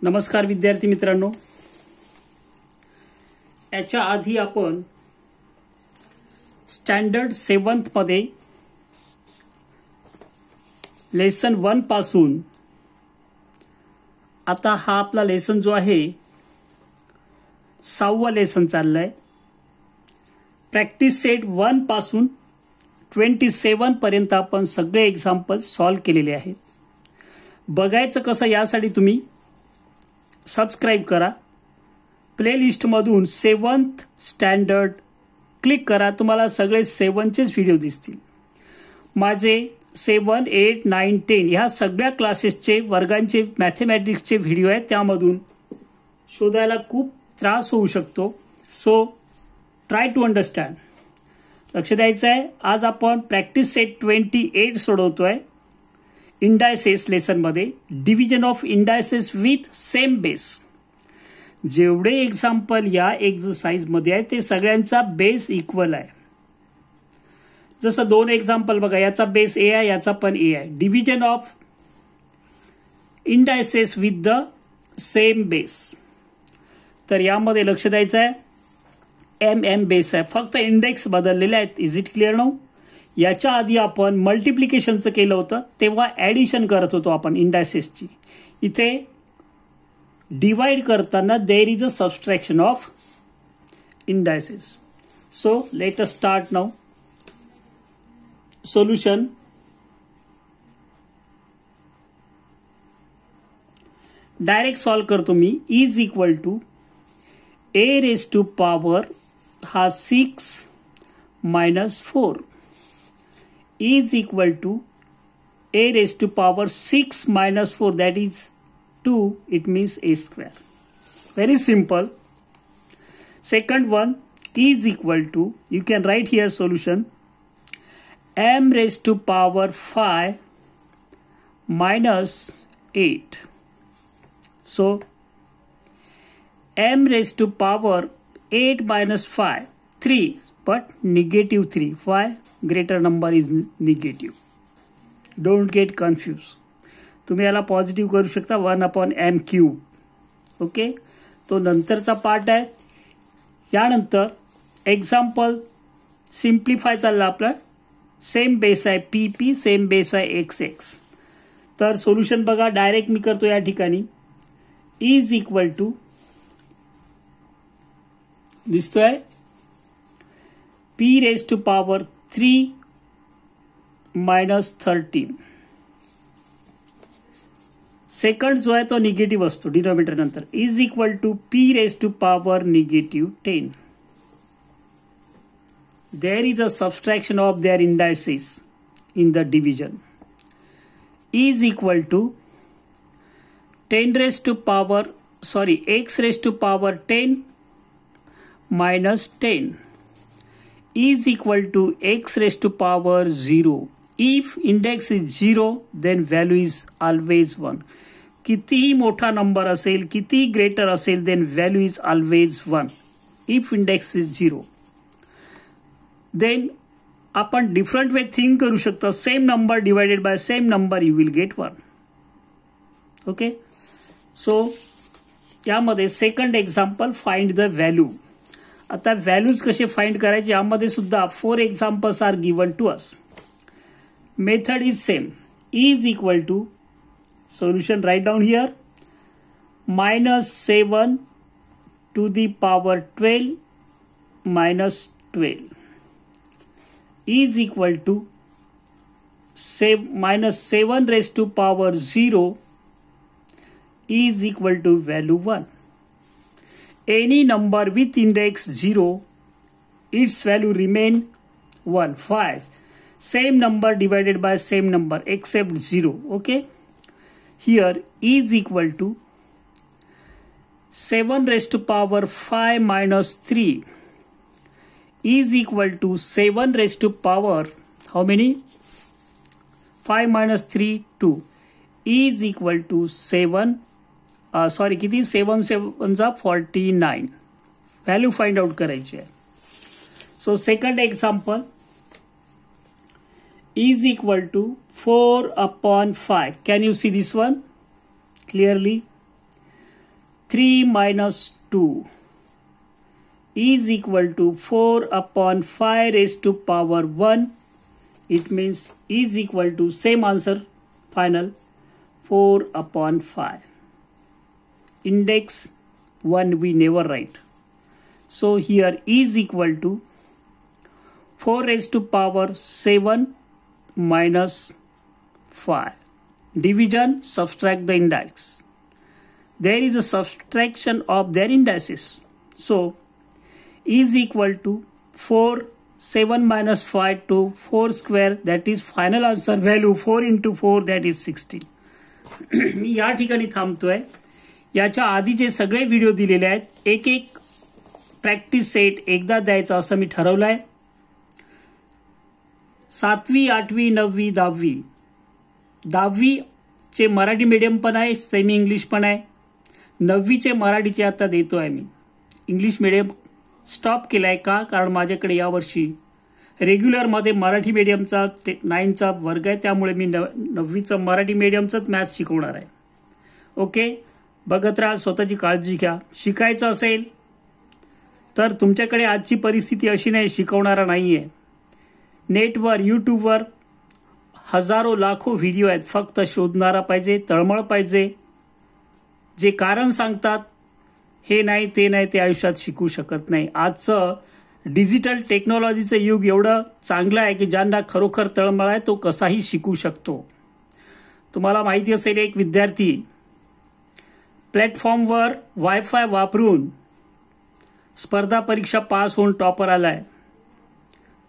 नमस्कार विद्यार्थी मित्रांनो, याच्या आधी आपण स्टँडर्ड 7th मध्ये लेसन 1 पासून आता हा आपला लेसन जो आहे 6वा लेसन चाललाय। प्रॅक्टिस सेट 1 पासून 27 पर्यंत आपण सगळे एग्जाम्पल सॉल्व केलेले आहेत। बघायचं कसं यासाठी तुम्ही सबस्क्राइब करा, प्लेलिस्ट मधून 7th स्टँडर्ड क्लिक करा, तुम्हाला सगळे 7चेच व्हिडिओ दिसतील। माझे 7, 8, 9, 10 ह्या सगळ्या क्लासेसचे वर्गांचे मॅथमॅटिक्सचे व्हिडिओ आहेत, त्यामधून शोधायला खूप त्रास होऊ शकतो। सो ट्राय टू अंडरस्टँड, लक्ष द्यायचं आहे। आज आपण प्रॅक्टिस सेट 28 सोडवतोय इंडायसेस लेसन मध्ये, division of indices with same base. जेवढे एग्जाम्पल या एक्सरसाइज मध्ये आहे ते सगळ्यांचा बेस इक्वल आहे। जसं 2 एग्जाम्पल बघा, याचा बेस ए आहे, याचा पण ए आहे। Division of indices with the same base, तर यामध्ये लक्ष द्यायचं आहे एम बेस आहे, फक्त इंडेक्स बदललेले आहेत। Is it clear now? याच्या आधी आपण मल्टिप्लिकेशनचं केलं होतं, तेव्हा ऍडिशन करत होतो आपण इंडायसेसची। इथे डिवाइड करताना there is a subtraction of indices. So let us start now. Solution, direct solve करतो मी। Is equal to A raise to power हा 6 minus 4 is equal to a raised to power 6 minus 4, that is 2, it means a square. Very simple. Second one is equal to, you can write here solution, m raised to power 5 minus 8. So m raised to power 8 minus 5, 3, but negative 3. Why? Greater number is negative. Don't get confused. तुम्ही याला positive करू शकता 1/m³। Okay, तो नंतरचा part आहे। यानंतर example simplify चालला आपला। सेम बेस आहे पी, सेम बेस आहे एक्स। तर सोल्युशन बघा, डायरेक्ट मी करतो या ठिकाणी। इज इक्वल टू, दिसतोय p raised to power 3 minus 13। Second जो आहे तो निगेटिव्ह असतो डिनॉमिनेटर नंतर। Is equal to p raised to power -10। There is a subtraction of their indices in the division। Is equal to 10 raised to power, x raised to power 10 minus 10 is equal to x raised to power 0. If index is 0, then value is always 1. कितीही मोठा number असेल, किती greater असेल, then value is always 1. If index is 0, then आपण different way think करू शकतो। Same number divided by same number, you will get 1। Okay, so यामध्ये second example, find the value. आता व्हॅल्यूज कसे फाइंड करायचे, यामध्ये सुद्धा 4 examples are given to us. Method is same. Is equal to, solution write down here, -7 to the power 12 minus 12 is equal to -7 raised to power 0 is equal to value 1. Any number with index 0, its value remain 1. 5. Same number divided by same number except 0. Okay. Here is equal to 7 raised to power 5 minus 3 is equal to 7 raised to power, how many? 5 minus 3, 2 is equal to 7, किती, 7 7 जा 49। Value find out करायची आहे। So second example, is equal to 4/5। Can you see this one clearly? 3 minus 2 is equal to 4 upon 5 raised to power 1. It means is equal to same answer final 4 upon 5. Index 1 we never write. So here is equal to 4 raised to power 7 minus 5. Division, subtract the index. There is a subtraction of their indices. So is equal to 4, 7 minus 5 to 4 square, that is final answer value 4 into 4 that is 16. मी या ठिकाणी थांबतोय. याच्या आधीचे सगळे video दिलेले आहेत. एक एक practice set एकदा द्यायचा असं मी ठरवलंय. 7वी 8वी 9वी 10वी 10वी चे मराठी मीडियम पण आहे, सेमी इंग्लिश पण आहे. 9वी चे मराठीचे आता देतोय मी. इंग्लिश मीडियम स्टॉप केलाय का, कारण माझ्याकडे यावर्षी रेग्युलरमध्ये मराठी मीडियमचा 9चा वर्ग आहे, त्यामुळे मी 9वीचं मराठी मीडियमचंच मॅथ्स शिकवणार आहे. ओके, बघत राहा, स्वतःची काळजी घ्या. शिकायचं असेल तर तुमच्याकडे आजची परिस्थिती अशी नाही, शिकवणारा नाहीये. नेटवर यूट्यूबवर हजारो लाखो व्हिडिओ आहेत, फक्त शोधणारा पाहिजे, तळमळ पाहिजे. जे कारण सांगतात हे नाही ते नाही ते आयुष्यात शिकू शकत नाही. आजचं डिजिटल टेक्नॉलॉजीचं युग एवढं चांगलं आहे की ज्यांना खरोखर तळमळ आहे तो कसाही शिकू शकतो. तुम्हाला माहिती असेल, एक विद्यार्थी प्लॅटफॉर्मवर वायफाय वापरून स्पर्धा परीक्षा पास होऊन टॉपर आलाय.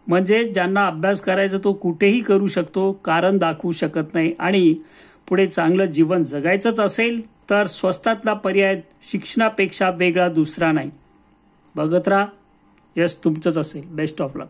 म्हणजे ज्यांना अभ्यास करायचा तो कुठेही करू शकतो, कारण दाखवू शकत नाही. आणि पुढे चांगलं जीवन जगायचंच असेल तर स्वस्तातला पर्याय शिक्षणापेक्षा वेगळा दुसरा नाही. बघत राहा, यश तुमचंच असेल. Best of luck.